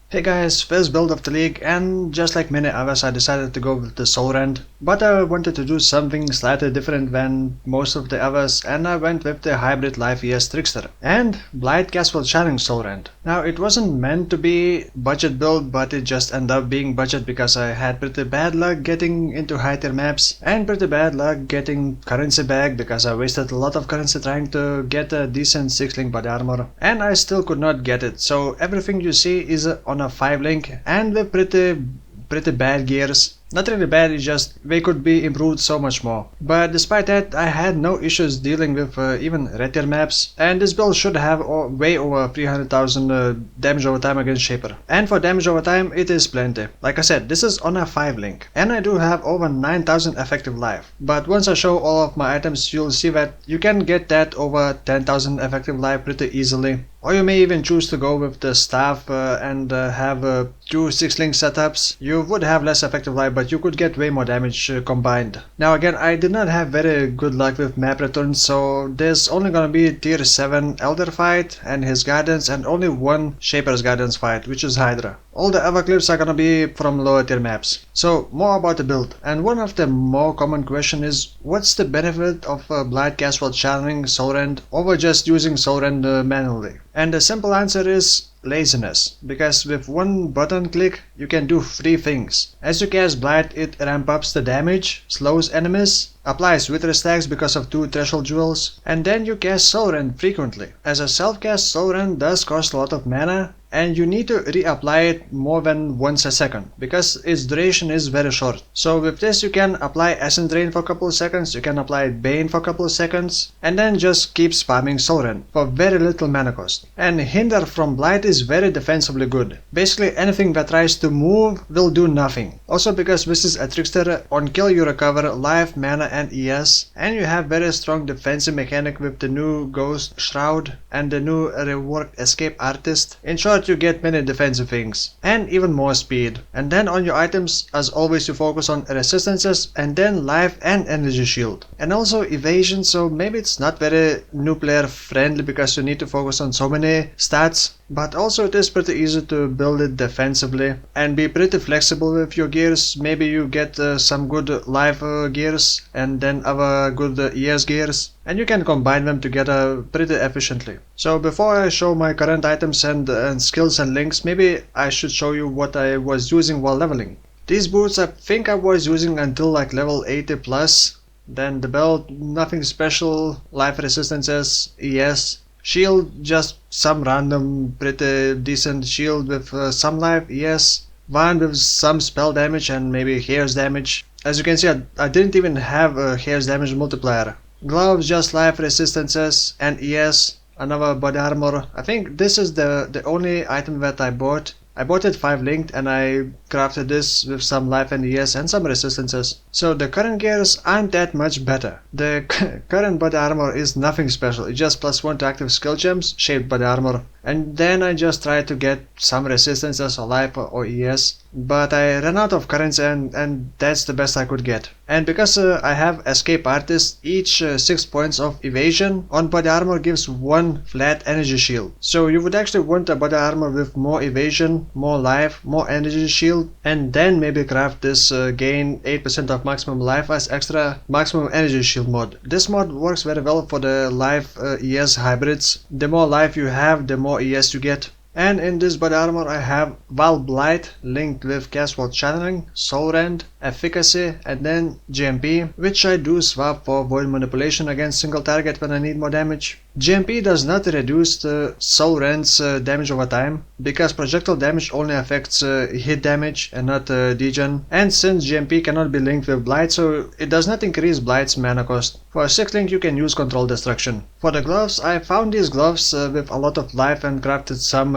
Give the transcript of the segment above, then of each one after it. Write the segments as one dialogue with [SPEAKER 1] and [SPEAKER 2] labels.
[SPEAKER 1] Hey guys, first build of the league, and just like many others I decided to go with the Soulrend, but I wanted to do something slightly different than most of the others, and I went with the hybrid life ES Trickster and Blight CwC Soulrend. Now it wasn't meant to be budget build, but it just ended up being budget because I had pretty bad luck getting into high tier maps and pretty bad luck getting currency back because I wasted a lot of currency trying to get a decent 6-link body armor and I still could not get it. So everything you see is on a 5-link and with pretty bad gears. Not really bad, it's just they could be improved so much more. But despite that, I had no issues dealing with even red tier maps, and this build should have way over 300,000 damage over time against Shaper. And for damage over time, it is plenty. Like I said, this is on a 5-link, and I do have over 9,000 effective life. But once I show all of my items, you'll see that you can get that over 10,000 effective life pretty easily. Or you may even choose to go with the staff and have 2 6-link setups. You would have less effective life, but you could get way more damage combined. Now again, I did not have very good luck with map returns, so there's only gonna be tier 7 Elder fight and his guidance, and only one Shaper's guidance fight, which is Hydra. All the other clips are gonna be from lower tier maps. So more about the build, and one of the more common question is what's the benefit of Blight CwC Soulrend over just using Soulrend manually? And the simple answer is laziness, because with one button click you can do 3 things. As you cast Blight, it ramp ups the damage, slows enemies, applies wither stacks because of 2 threshold jewels, and then you cast Soulrend frequently. As a self-cast, Soulrend does cost a lot of mana, and you need to reapply it more than once a second because its duration is very short. So with this you can apply Ascend Drain for a couple of seconds, you can apply Bane for a couple of seconds, and then just keep spamming Soulrend for very little mana cost. And Hinder from Blight is very defensively good. Basically anything that tries to move will do nothing. Also because this is a Trickster, on kill you recover life, mana and ES, and you have very strong defensive mechanic with the new Ghost Shroud and the new reworked Escape Artist. In short, you get many defensive things and even more speed. And then on your items, as always, you focus on resistances and then life and energy shield, and also evasion. So maybe it's not very new player friendly because you need to focus on so many stats, but also it is pretty easy to build it defensively and be pretty flexible with your gears. Maybe you get some good life gears and then other good ES gears, and you can combine them together pretty efficiently. So before I show my current items and skills and links, maybe I should show you what I was using while leveling. These boots I think I was using until like level 80 plus. Then the belt, nothing special, life resistances, ES. Shield, just some random pretty decent shield with some life, ES. One with some spell damage and maybe hairs damage. As you can see, I didn't even have a hairs damage multiplier. Gloves, just life resistances and ES. Another body armor. I think this is the only item that I bought. I bought it 5-linked and I crafted this with some life and ES and some resistances. So the current gears aren't that much better. The current body armor is nothing special, it's just +1 to active skill gems, shaped body armor. And then I just tried to get some resistances or life or ES, but I ran out of currency and that's the best I could get. And because I have Escape Artist, each 6 points of evasion on body armor gives 1 flat energy shield. So you would actually want a body armor with more evasion, more life, more energy shield, and then maybe craft this gain 8% of maximum life as extra maximum energy shield mod. This mod works very well for the life ES hybrids. The more life you have, the more ES you get. And in this body armor I have Blight linked with casual channeling, Soulrend, efficacy, and then GMP, which I do swap for void manipulation against single target when I need more damage. GMP does not reduce the Soulrend's damage over time, because projectile damage only affects hit damage and not degen, and since GMP cannot be linked with Blight, so it does not increase Blight's mana cost. For a 6-link you can use Control Destruction. For the gloves, I found these gloves with a lot of life and crafted some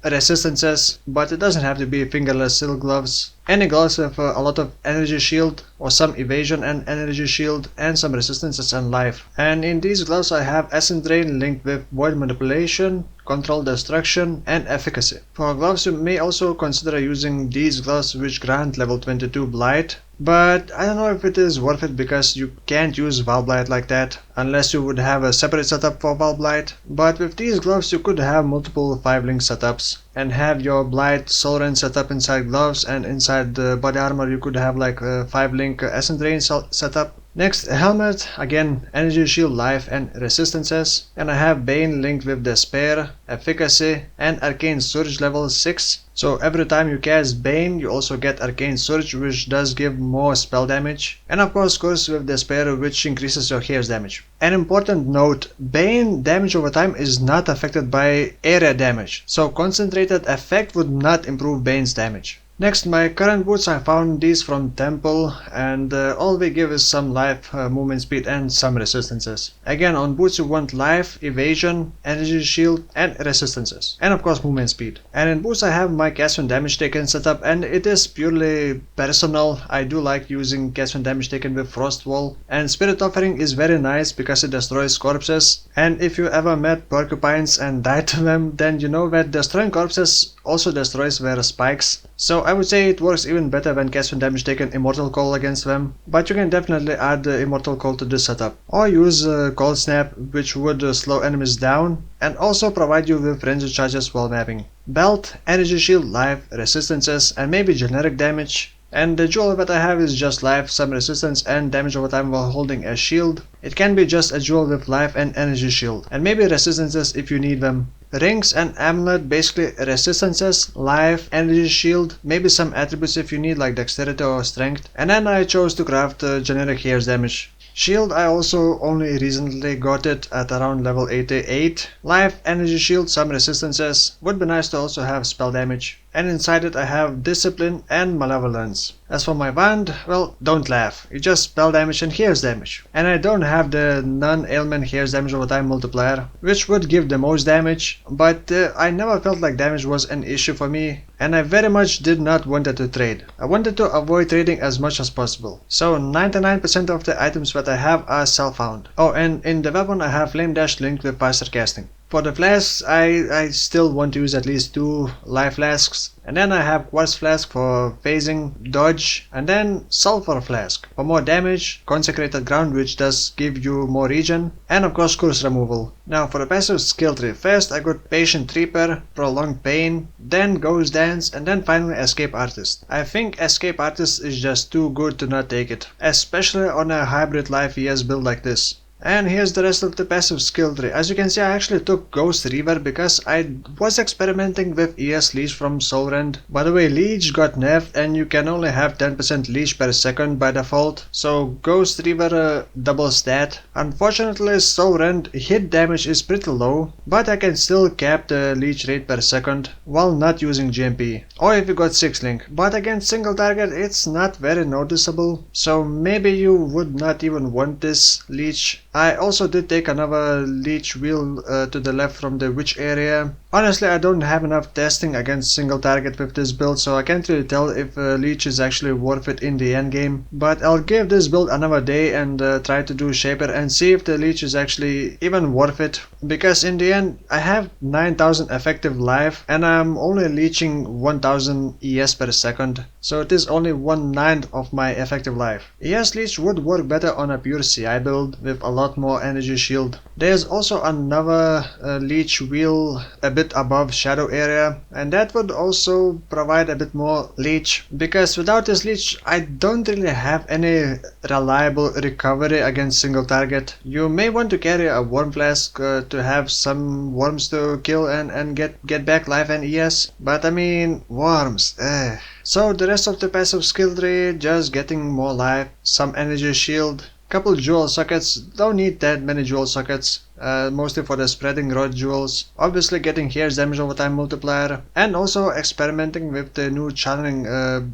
[SPEAKER 1] resistances, but it doesn't have to be fingerless silk gloves. Any gloves with a lot of energy shield or some evasion and energy shield and some resistances and life. And in these gloves I have Ascend Drain linked with void manipulation, control destruction, and efficacy. For gloves, you may also consider using these gloves which grant level 22 Blight, but I don't know if it is worth it because you can't use Val Blight like that unless you would have a separate setup for Val Blight. But with these gloves you could have multiple 5-link setups and have your Blight Soulrend setup inside gloves, and inside the body armor you could have like a 5-link Ascendancy setup. Next, helmet, again energy shield, life and resistances, and I have Bane linked with Despair, efficacy and arcane surge level 6. So every time you cast Bane you also get arcane surge, which does give more spell damage, and of course Curse with Despair, which increases your hair's damage. An important note, Bane damage over time is not affected by area damage, so concentrated effect would not improve Bane's damage. Next, my current boots, I found these from Temple, and all they give is some life, movement speed and some resistances. Again, on boots you want life, evasion, energy shield and resistances, and of course movement speed. And in boots I have my cast when damage taken setup, and it is purely personal. I do like using cast when damage taken with Frost Wall, and Spirit Offering is very nice because it destroys corpses, and if you ever met porcupines and died to them, then you know that destroying corpses also destroys their spikes. So I would say it works even better when cast when damage taken Immortal Call against them, but you can definitely add Immortal Call to this setup, or use Cold Snap, which would slow enemies down and also provide you with frenzy charges while mapping. Belt, energy shield, life, resistances and maybe generic damage. And the jewel that I have is just life, some resistance and damage over time while holding a shield. It can be just a jewel with life and energy shield, and maybe resistances if you need them. Rings and amulet, basically resistances, life, energy shield, maybe some attributes if you need like dexterity or strength. And then I chose to craft generic hair's damage. Shield, I also only recently got it at around level 88. Life, energy shield, some resistances. Would be nice to also have spell damage. And inside it I have discipline and malevolence. As for my wand, well, don't laugh. It's just spell damage and hair's damage. And I don't have the non-ailment hair's damage over time multiplier, which would give the most damage, but I never felt like damage was an issue for me, and I very much did not want to trade. I wanted to avoid trading as much as possible. So 99% of the items that I have are self-found. Oh, and in the weapon I have Flame Dash linked with faster casting. For the flasks, I still want to use at least 2 life flasks, and then I have Quartz Flask for phasing, dodge, and then Sulfur Flask for more damage, Consecrated Ground which does give you more regen, and of course curse removal. Now for the passive skill tree, first I got Patient Reaper, Prolonged Pain, then Ghost Dance, and then finally Escape Artist. I think Escape Artist is just too good to not take it, especially on a hybrid life ES build like this. And here's the rest of the passive skill tree. As you can see, I actually took Ghost Reaver because I was experimenting with ES Leech from Soulrend. By the way, Leech got nerfed and you can only have 10% Leech per second by default, so Ghost Reaver double stat. Unfortunately, Soulrend hit damage is pretty low, but I can still cap the Leech rate per second while not using GMP. Or if you got 6-link, but against single target it's not very noticeable, so maybe you would not even want this Leech. I also did take another Leech wheel to the left from the witch area. Honestly, I don't have enough testing against single target with this build, so I can't really tell if Leech is actually worth it in the endgame. But I'll give this build another day and try to do Shaper and see if the Leech is actually even worth it. Because in the end, I have 9000 effective life and I'm only leeching 1000 ES per second. So it is only 1/9 of my effective life. ES Leech would work better on a pure CI build with a lot more energy shield. There's also another Leech wheel a bit above shadow area, and that would also provide a bit more Leech, because without this Leech I don't really have any reliable recovery against single target. You may want to carry a Worm Flask to have some worms to kill and get back life and ES, but I mean, worms, eh. So the rest of the passive skill tree, just getting more life, some energy shield, couple jewel sockets, don't need that many jewel sockets, mostly for the spreading rod jewels, obviously getting hair's damage over time multiplier, and also experimenting with the new channeling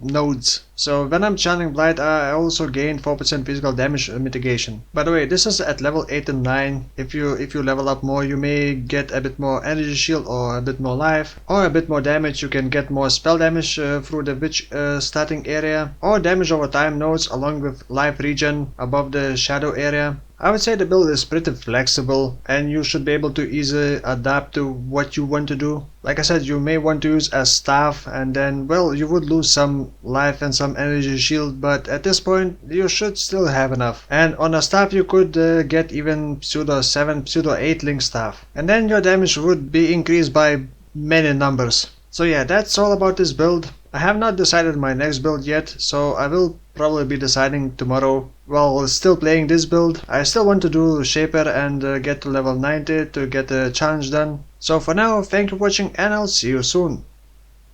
[SPEAKER 1] nodes. So when I'm channeling Blight, I also gain 4% physical damage mitigation. By the way, this is at level 8 and 9. If you level up more, you may get a bit more energy shield or a bit more life, or a bit more damage. You can get more spell damage through the witch starting area, or damage over time nodes along with life regen above the shadow area. I would say the build is pretty flexible and you should be able to easily adapt to what you want to do. Like I said, you may want to use a staff and then, well, you would lose some life and some energy shield, but at this point you should still have enough. And on a staff you could get even pseudo 7, pseudo 8 link staff. And then your damage would be increased by many numbers. So yeah, that's all about this build. I have not decided my next build yet, so I will probably be deciding tomorrow while still playing this build. I still want to do Shaper and get to level 90 to get the challenge done. So for now, thank you for watching and I'll see you soon.